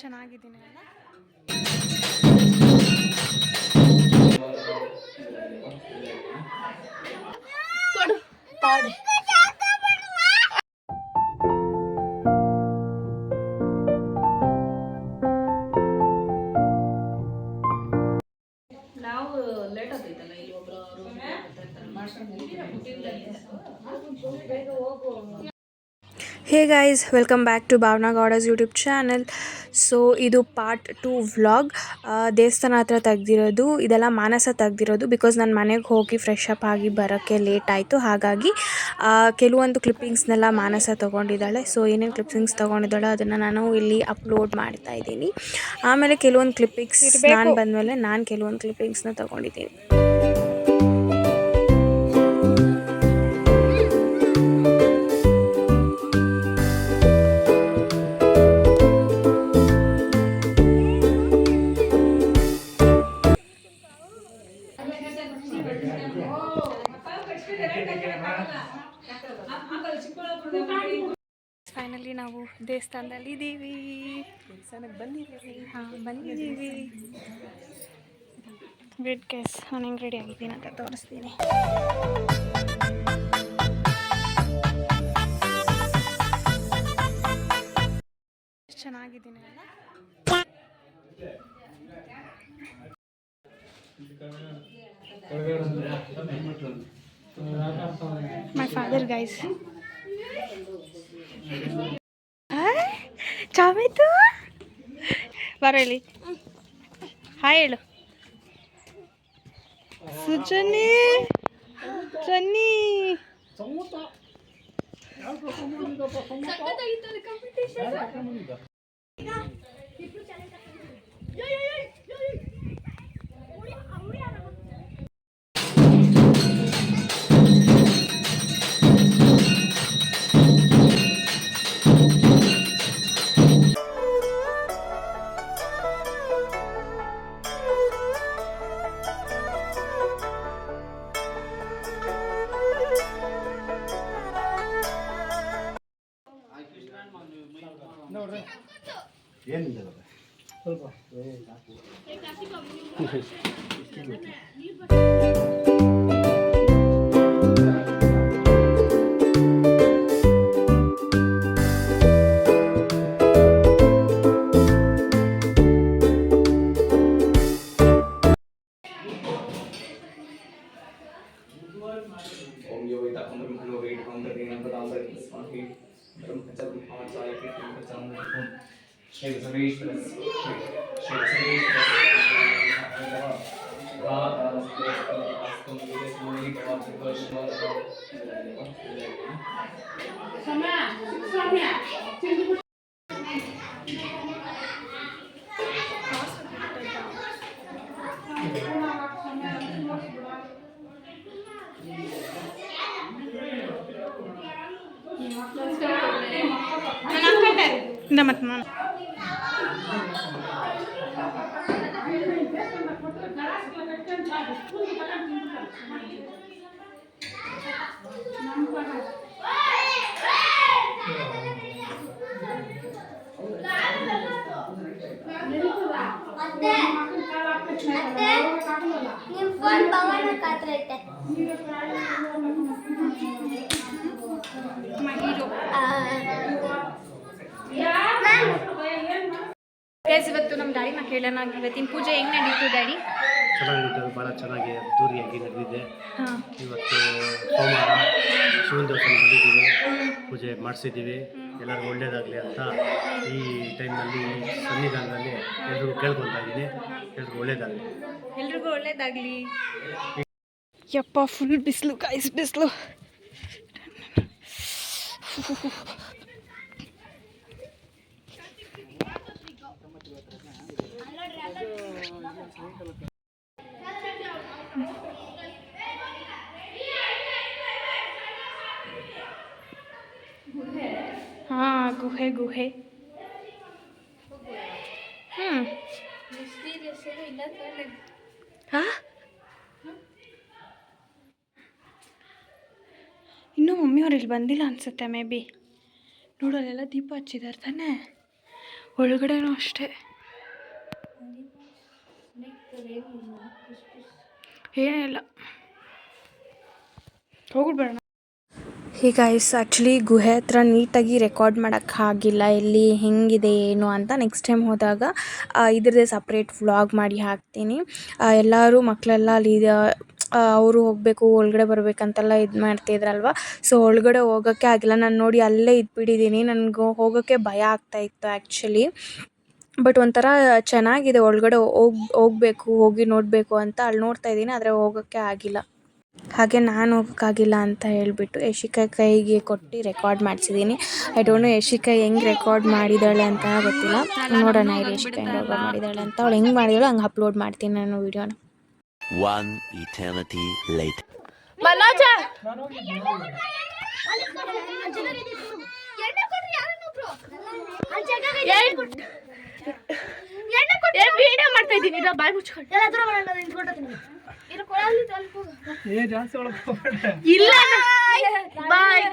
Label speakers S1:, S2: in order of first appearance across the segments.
S1: ಚೆನ್ನಾಗಿದ್ದೀನಿ ಅಲ್ಲ.
S2: ನಾವು ಲೇಟ್ ಆಗ್ತೈತಲ್ಲ ಇಲ್ಲಿ ಒಬ್ರು
S1: hey guys, welcome back to Bhavana Gowda's YouTube channel. So ಇದು ಪಾರ್ಟ್ 2 ವ್ಲಾಗ್. ದೇವಸ್ಥಾನ ಹತ್ರ ತೆಗ್ದಿರೋದು ಇದೆಲ್ಲ. ಮಾನಸ ತೆಗ್ದಿರೋದು ಬಿಕಾಸ್ ನಾನು ಮನೆಗೆ ಹೋಗಿ ಫ್ರೆಶ್ ಅಪ್ ಆಗಿ ಬರೋಕ್ಕೆ ಲೇಟ್ ಆಯಿತು. ಹಾಗಾಗಿ ಕೆಲವೊಂದು ಕ್ಲಿಪ್ಪಿಂಗ್ಸ್ನೆಲ್ಲ ಮಾನಸ ತೊಗೊಂಡಿದ್ದಾಳೆ. ಸೊ ಏನೇನು ಕ್ಲಿಪ್ಪಿಂಗ್ಸ್ ತೊಗೊಂಡಿದ್ದಾಳೆ ಅದನ್ನು ನಾನು ಇಲ್ಲಿ ಅಪ್ಲೋಡ್ ಮಾಡ್ತಾ ಇದ್ದೀನಿ. ಆಮೇಲೆ ಕೆಲವೊಂದು ಕ್ಲಿಪ್ಪಿಂಗ್ಸ್ ನಾನು ಬಂದಮೇಲೆ ನಾನು ಕೆಲವೊಂದು ಕ್ಲಿಪ್ಪಿಂಗ್ಸ್ನ ತೊಗೊಂಡಿದ್ದೀನಿ. ಫೈನಲಿ ನಾವು ದೇವಸ್ಥಾನದಲ್ಲಿ ಇದ್ದೀವಿ. ದೇವಸ್ಥಾನಕ್ಕೆ ಬಂದಿದ್ದೀವಿ. ವೆಯ್ಟ್ ಗೈಸ್, ನಾನು ಹೆಂಗೆ ರೆಡಿ ಆಗಿದ್ದೀನಿ ಅಂತ ತೋರಿಸ್ತೀನಿ. ಚೆನ್ನಾಗಿದ್ದೀನಿ ಅಲ್ಲ. My father, guys. ಚಾವೇತು ಬರಲಿ. ಹಾಯ್ ಹೇಳು ಸುಜನಿ. ಜನ್ನಿ
S3: ಏನಿಲ್ಲ ಸ್ವಲ್ಪ
S1: ಮತ್ತು ನಾನು ಗೈಸ್, ಇವತ್ತು ನಮ್ಮ ಡ್ಯಾಡಿನ ಕೇಳೋಣ. ಇವತ್ತಿನ ಪೂಜೆ ಹೆಂಗೆ ನಡೀತು ಡ್ಯಾಡಿ?
S3: ಚೆನ್ನಾಗಿತ್ತು, ಭಾಳ ಚೆನ್ನಾಗಿ ಅದ್ದೂರಿಯಾಗಿ ನಡೆದಿದೆ. ಇವತ್ತು ಸೋಮವಾರ ಶಿವನ ದೇವಸ್ಥಾನ ಬಂದಿದ್ದೀವಿ, ಪೂಜೆ ಮಾಡಿಸಿದ್ದೀವಿ. ಎಲ್ಲರಿಗೂ ಒಳ್ಳೆಯದಾಗಲಿ ಅಂತ ಈ ಟೈಮಲ್ಲಿ ಸನ್ನಿಧಾನದಲ್ಲಿ ಎಲ್ರಿಗೂ ಕೇಳ್ಕೊತಾ ಇದ್ದೀನಿ. ಎಲ್ರಿಗೂ ಒಳ್ಳೆಯದಾಗಲಿ.
S1: ಎಲ್ರಿಗೂ ಒಳ್ಳೇದಾಗಲಿ. ಯಪ್ಪ, ಫುಲ್ ಬಿಸಿಲು ಗೈಸ್, ಬಿಸಿಲು. ಹಾಂ, ಗುಹೆ ಗುಹೆ. ಹಾಂ, ಇನ್ನೂ ಮಮ್ಮಿಯವ್ರು ಇಲ್ಲಿ ಬಂದಿಲ್ಲ ಅನಿಸುತ್ತೆ. ಮೇ ಬಿ ನೋಡೋಲ್ಲೆಲ್ಲ ದೀಪ ಹಚ್ಚಿದ್ದಾರೆ ತಾನೇ. ಒಳಗಡೆನೂ ಅಷ್ಟೇ ಏನಿಲ್ಲ, ಹೋಗ್ಬಿಡೋಣ. ಈಗ ಆ್ಯಕ್ಚುಲಿ ಗುಹೆ ಹತ್ರ ನೀಟಾಗಿ ರೆಕಾರ್ಡ್ ಮಾಡೋಕ್ಕಾಗಿಲ್ಲ, ಎಲ್ಲಿ ಹೆಂಗಿದೆ ಏನು ಅಂತ. ನೆಕ್ಸ್ಟ್ ಟೈಮ್ ಹೋದಾಗ ಇದ್ರದ್ದೇ ಸಪ್ರೇಟ್ ವ್ಲಾಗ್ ಮಾಡಿ ಹಾಕ್ತೀನಿ. ಎಲ್ಲರೂ ಮಕ್ಕಳೆಲ್ಲ ಅಲ್ಲಿ ಅವರು ಹೋಗಬೇಕು ಒಳಗಡೆ ಬರಬೇಕಂತೆಲ್ಲ ಇದು ಮಾಡ್ತಿದ್ರಲ್ವ, ಸೊ ಒಳಗಡೆ ಹೋಗೋಕ್ಕೆ ಆಗಿಲ್ಲ. ನಾನು ನೋಡಿ ಅಲ್ಲೇ ಇದ್ಬಿಟ್ಟಿದ್ದೀನಿ. ನನಗೆ ಹೋಗೋಕ್ಕೆ ಭಯ ಆಗ್ತಾಯಿತ್ತು ಆ್ಯಕ್ಚುಲಿ. ಬಟ್ ಒಂಥರ ಚೆನ್ನಾಗಿದೆ, ಒಳಗಡೆ ಹೋಗಬೇಕು, ಹೋಗಿ ನೋಡಬೇಕು ಅಂತ ಅಲ್ಲಿ ನೋಡ್ತಾ ಇದ್ದೀನಿ, ಆದರೆ ಹೋಗೋಕ್ಕೆ ಆಗಿಲ್ಲ. ಹಾಗೆ ನಾನು ಹೋಗೋಕ್ಕಾಗಿಲ್ಲ ಅಂತ ಹೇಳಿಬಿಟ್ಟು ಯಶಿಕಾ ಕೈಗೆ ಕೊಟ್ಟು ರೆಕಾರ್ಡ್ ಮಾಡಿಸಿದ್ದೀನಿ. ಐ ಡೋಂಟ್ ನೋ ಯಶಿಕಾ ಹೆಂಗೆ ರೆಕಾರ್ಡ್ ಮಾಡಿದ್ದಾಳೆ ಅಂತ ಗೊತ್ತಿಲ್ಲ. ನೋಡೋಣ ಇಲ್ಲಿ ಯಶಿಕಾ ಹೆಂಗೆ ರೆಕಾರ್ಡ್ ಮಾಡಿದ್ದಾಳೆ ಅಂತ. ಅವಳು ಹೆಂಗೆ ಮಾಡಿದಾಳು ಹಂಗೆ ಅಪ್ಲೋಡ್ ಮಾಡ್ತೀನಿ ನಾನು ವೀಡಿಯೋನ.
S4: One eternity later.
S1: ವಿಡಿಯೋ ಮಾಡ್ತಾ ಇದ್ದೀನಿ, ಬಾಯ್ ಮುಚ್ಕೊಂಡು ಇಲ್ಲ. ಬಾಯ್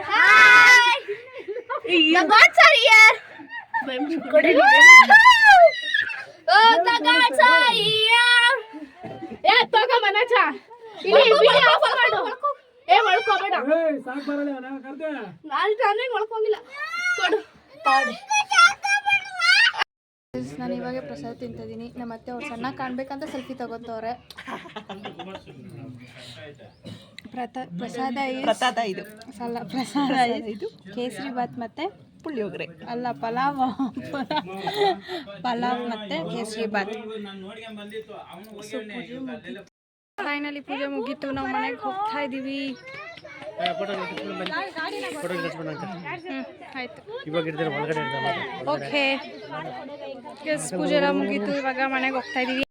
S1: ನಾನು ಇವಾಗ ಪ್ರಸಾದ ತಿಂತಿದ್ದೀನಿ. ನಮ್ಮ ಅತ್ತೆ ಅವ್ರು ಚೆನ್ನಾಗಿ ಕಾಣ್ಬೇಕಂತ ಸೆಲ್ಫಿ ತಗೋತವ್ರೆ. ಪ್ರಸಾದ ಇದು ಕೇಸರಿ ಬಾತ್ ಮತ್ತು ಪುಳಿಯೋಗರೆ ಅಲ್ಲ, ಪಲಾವ್ ಮತ್ತು ಕೇಸರಿ ಬಾತ್. ಫೈನಲಿ ಪೂಜೆ ಮುಗೀತು, ನಾವು ಮನೆಗೆ ಹೋಗ್ತಾ ಇದ್ದೀವಿ. ಆಯಿತು, ಓಕೆ. ಎಸ್, ಪೂಜೆ ಎಲ್ಲ ಮುಗೀತು, ಇವಾಗ ಮನೆಗೆ ಹೋಗ್ತಾ ಇದ್ದೀವಿ.